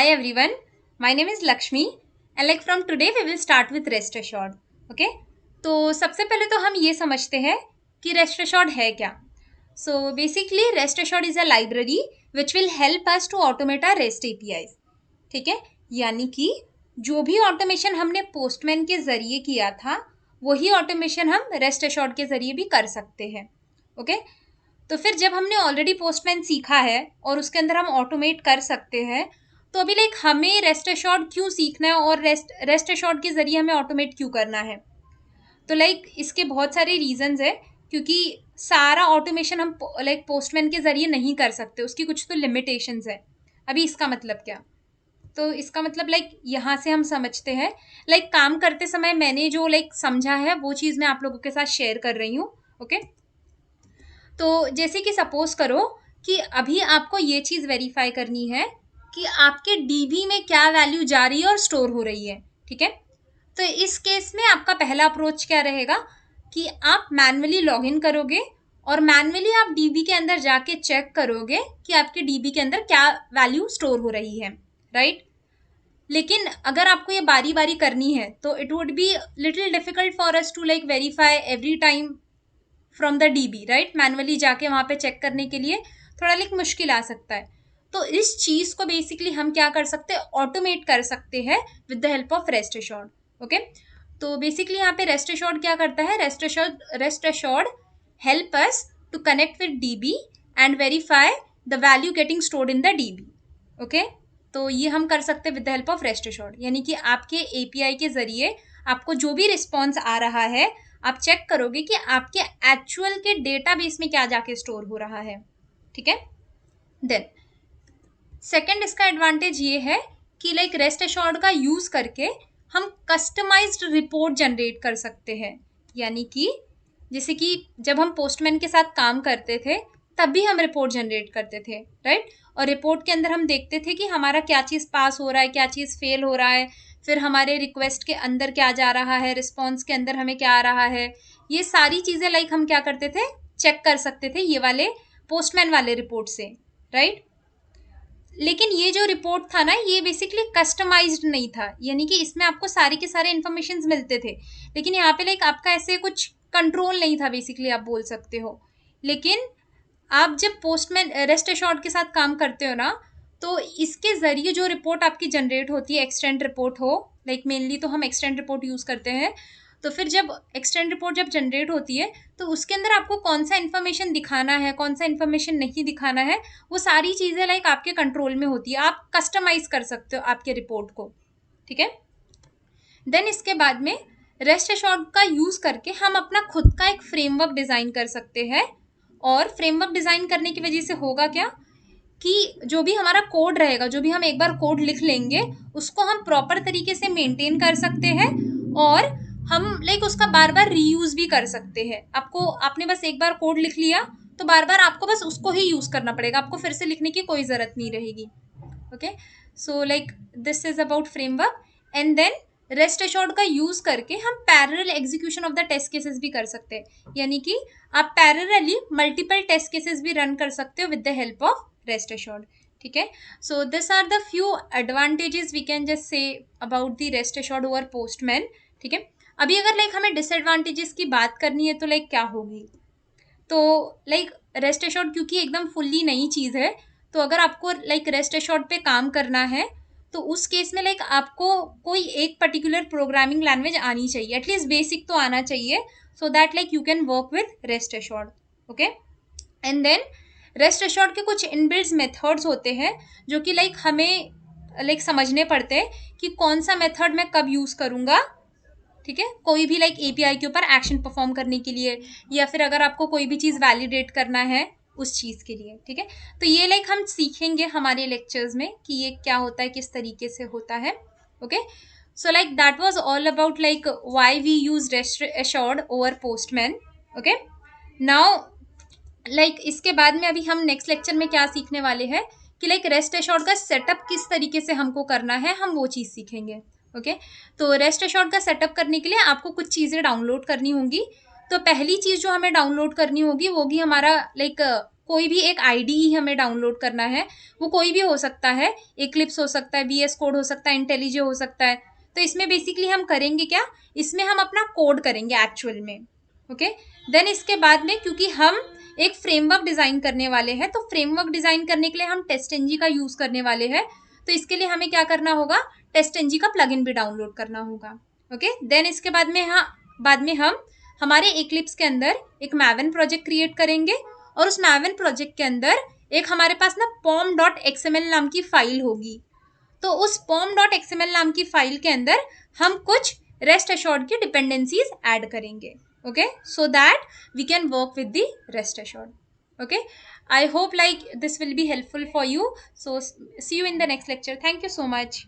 Hi everyone, my name is Lakshmi and like from today we will start with rest assured. Okay? तो सबसे पहले तो हम ये समझते हैं कि rest assured है क्या. So basically rest assured is a library which will help us to automate our REST APIs. ठीक है, यानी कि जो भी ऑटोमेशन हमने पोस्टमैन के जरिए किया था वही ऑटोमेशन हम रेस्ट एश्योर्ड के जरिए भी कर सकते हैं. ओके, तो फिर जब हमने ऑलरेडी पोस्टमैन सीखा है और उसके अंदर हम ऑटोमेट कर सकते हैं, तो अभी लाइक हमें रेस्ट एश्योर्ड क्यों सीखना है और रेस्ट एश्योर्ड के जरिए हमें ऑटोमेट क्यों करना है. तो लाइक इसके बहुत सारे रीजंस है, क्योंकि सारा ऑटोमेशन हम लाइक पोस्टमैन के जरिए नहीं कर सकते, उसकी कुछ तो लिमिटेशंस है. अभी इसका मतलब क्या, तो इसका मतलब लाइक यहाँ से हम समझते हैं, लाइक काम करते समय मैंने जो लाइक समझा है वो चीज़ मैं आप लोगों के साथ शेयर कर रही हूँ. ओके, तो जैसे कि सपोज करो कि अभी आपको ये चीज़ वेरीफाई करनी है कि आपके डीबी में क्या वैल्यू जा रही है और स्टोर हो रही है. ठीक है, तो इस केस में आपका पहला अप्रोच क्या रहेगा कि आप मैन्युअली लॉग इन करोगे और मैन्युअली आप डीबी के अंदर जाके चेक करोगे कि आपके डीबी के अंदर क्या वैल्यू स्टोर हो रही है. राइट, लेकिन अगर आपको ये बारी बारी करनी है तो it would be little difficult for us to like verify every time from the DB. Right, manually जाके वहाँ पे चेक करने के लिए थोड़ा लाइक मुश्किल आ सकता है. तो इस चीज़ को बेसिकली हम क्या कर सकते हैं, ऑटोमेट कर सकते हैं with the help of REST Assured. Okay, तो बेसिकली यहाँ पे रेस्ट एश्योर्ड क्या करता है, REST Assured help us to connect with DB and verify the value getting stored in the DB. Okay, तो ये हम कर सकते हैं with the help of REST Assured, यानी कि आपके एपीआई के जरिए आपको जो भी रिस्पॉन्स आ रहा है आप चेक करोगे कि आपके एक्चुअल के डेटाबेस में क्या जाके स्टोर हो रहा है. ठीक है, देन सेकेंड इसका एडवांटेज ये है कि लाइक रेस्ट एश्योर्ड का यूज करके हम कस्टमाइज्ड रिपोर्ट जनरेट कर सकते हैं. यानी कि जैसे कि जब हम पोस्टमैन के साथ काम करते थे तब भी हम रिपोर्ट जनरेट करते थे. राइट, और रिपोर्ट के अंदर हम देखते थे कि हमारा क्या चीज़ पास हो रहा है, क्या चीज़ फेल हो रहा है, फिर हमारे रिक्वेस्ट के अंदर क्या जा रहा है, रिस्पॉन्स के अंदर हमें क्या आ रहा है. ये सारी चीज़ें लाइक हम क्या करते थे, चेक कर सकते थे ये वाले पोस्टमैन वाले रिपोर्ट से. राइट, लेकिन ये जो रिपोर्ट था ना ये बेसिकली कस्टमाइज्ड नहीं था, यानी कि इसमें आपको सारे के सारे इन्फॉर्मेशन मिलते थे, लेकिन यहाँ पे लाइक आपका ऐसे कुछ कंट्रोल नहीं था बेसिकली, आप बोल सकते हो. लेकिन आप जब पोस्टमैन रेस्ट एश्योर्ड के साथ काम करते हो ना, तो इसके ज़रिए जो रिपोर्ट आपकी जनरेट होती है, एक्सटेंड रिपोर्ट हो, लाइक मेनली तो हम एक्सटेंड रिपोर्ट यूज़ करते हैं. तो फिर जब एक्सटेंड रिपोर्ट जब जनरेट होती है तो उसके अंदर आपको कौन सा इन्फॉर्मेशन दिखाना है, कौन सा इन्फॉर्मेशन नहीं दिखाना है, वो सारी चीज़ें लाइक आपके कंट्रोल में होती है. आप कस्टमाइज कर सकते हो आपके रिपोर्ट को. ठीक है, देन इसके बाद में रेस्ट एश्योर्ड का यूज़ करके हम अपना खुद का एक फ्रेमवर्क डिज़ाइन कर सकते हैं. और फ्रेमवर्क डिज़ाइन करने की वजह से होगा क्या कि जो भी हमारा कोड रहेगा, जो भी हम एक बार कोड लिख लेंगे उसको हम प्रॉपर तरीके से मेंटेन कर सकते हैं और हम लाइक उसका बार बार रीयूज़ भी कर सकते हैं. आपने बस एक बार कोड लिख लिया तो बार बार आपको बस उसको ही यूज़ करना पड़ेगा, आपको फिर से लिखने की कोई ज़रूरत नहीं रहेगी. Okay, so like this is about framework. And then REST Assured का यूज़ करके हम parallel execution of the test cases भी कर सकते हैं, यानी कि आप पैरेलली मल्टीपल टेस्ट केसेस भी रन कर सकते हो with the help of REST Assured. ठीक है, so this are the few advantages we can just say about the REST Assured over Postman. ठीक है, अभी अगर लाइक हमें डिसएडवांटेजेस की बात करनी है तो लाइक क्या होगी, तो लाइक रेस्ट एश्योर्ड क्योंकि एकदम फुल्ली नई चीज़ है, तो अगर आपको लाइक रेस्ट एश्योर्ड पे काम करना है तो उस केस में लाइक आपको कोई एक पर्टिकुलर प्रोग्रामिंग लैंग्वेज आनी चाहिए, एटलीस्ट बेसिक तो आना चाहिए, so that like you can work with REST Assured. Okay, and then REST Assured के कुछ इनबिल्ट मेथड्स होते हैं जो कि लाइक हमें लाइक समझने पड़ते हैं कि कौन सा मेथड मैं कब यूज़ करूँगा. ठीक है, कोई भी लाइक एपीआई के ऊपर एक्शन परफॉर्म करने के लिए, या फिर अगर आपको कोई भी चीज़ वैलिडेट करना है उस चीज़ के लिए. ठीक है, तो ये लाइक हम सीखेंगे हमारे लेक्चर्स में कि ये क्या होता है, किस तरीके से होता है. Okay, so like that was all about like why we use REST Assured over Postman. Okay, now like इसके बाद में अभी हम नेक्स्ट लेक्चर में क्या सीखने वाले हैं कि लाइक रेस्ट एश्योर्ड का सेटअप किस तरीके से हमको करना है, हम वो चीज़ सीखेंगे. ओके, तो रेस्ट एश्योर्ड का सेटअप करने के लिए आपको कुछ चीज़ें डाउनलोड करनी होंगी. तो पहली चीज़ जो हमें डाउनलोड करनी होगी वो होगी हमारा लाइक कोई भी एक IDE हमें डाउनलोड करना है, वो कोई भी हो सकता है, इक्लिप्स हो सकता है, VS कोड हो सकता है, इंटेलिजे हो सकता है। तो इसमें बेसिकली हम करेंगे क्या, इसमें हम अपना कोड करेंगे एक्चुअल में, ओके। देन इसके बाद में क्योंकि हम एक फ्रेमवर्क डिजाइन करने वाले हैं, तो फ्रेमवर्क डिजाइन करने के लिए हम टेस्टएनजी का यूज करने वाले हैं। तो इसके लिए हमें क्या करना होगा, टेस्टएनजी का प्लगइन भी डाउनलोड करना होगा, ओके। देन इसके बाद में हम हमारे इक्लिप्स के अंदर एक मैवन प्रोजेक्ट क्रिएट करेंगे, और उस मैवन प्रोजेक्ट के अंदर एक हमारे पास ना pom.xml नाम की फाइल होगी। तो उस pom.xml नाम की फाइल के अंदर हम कुछ रेस्ट एश्योर्ड की डिपेंडेंसीज ऐड करेंगे, okay, so that we can work with the REST Assured, okay. I hope like this will be helpful for you. So see you in the next lecture. Thank you so much.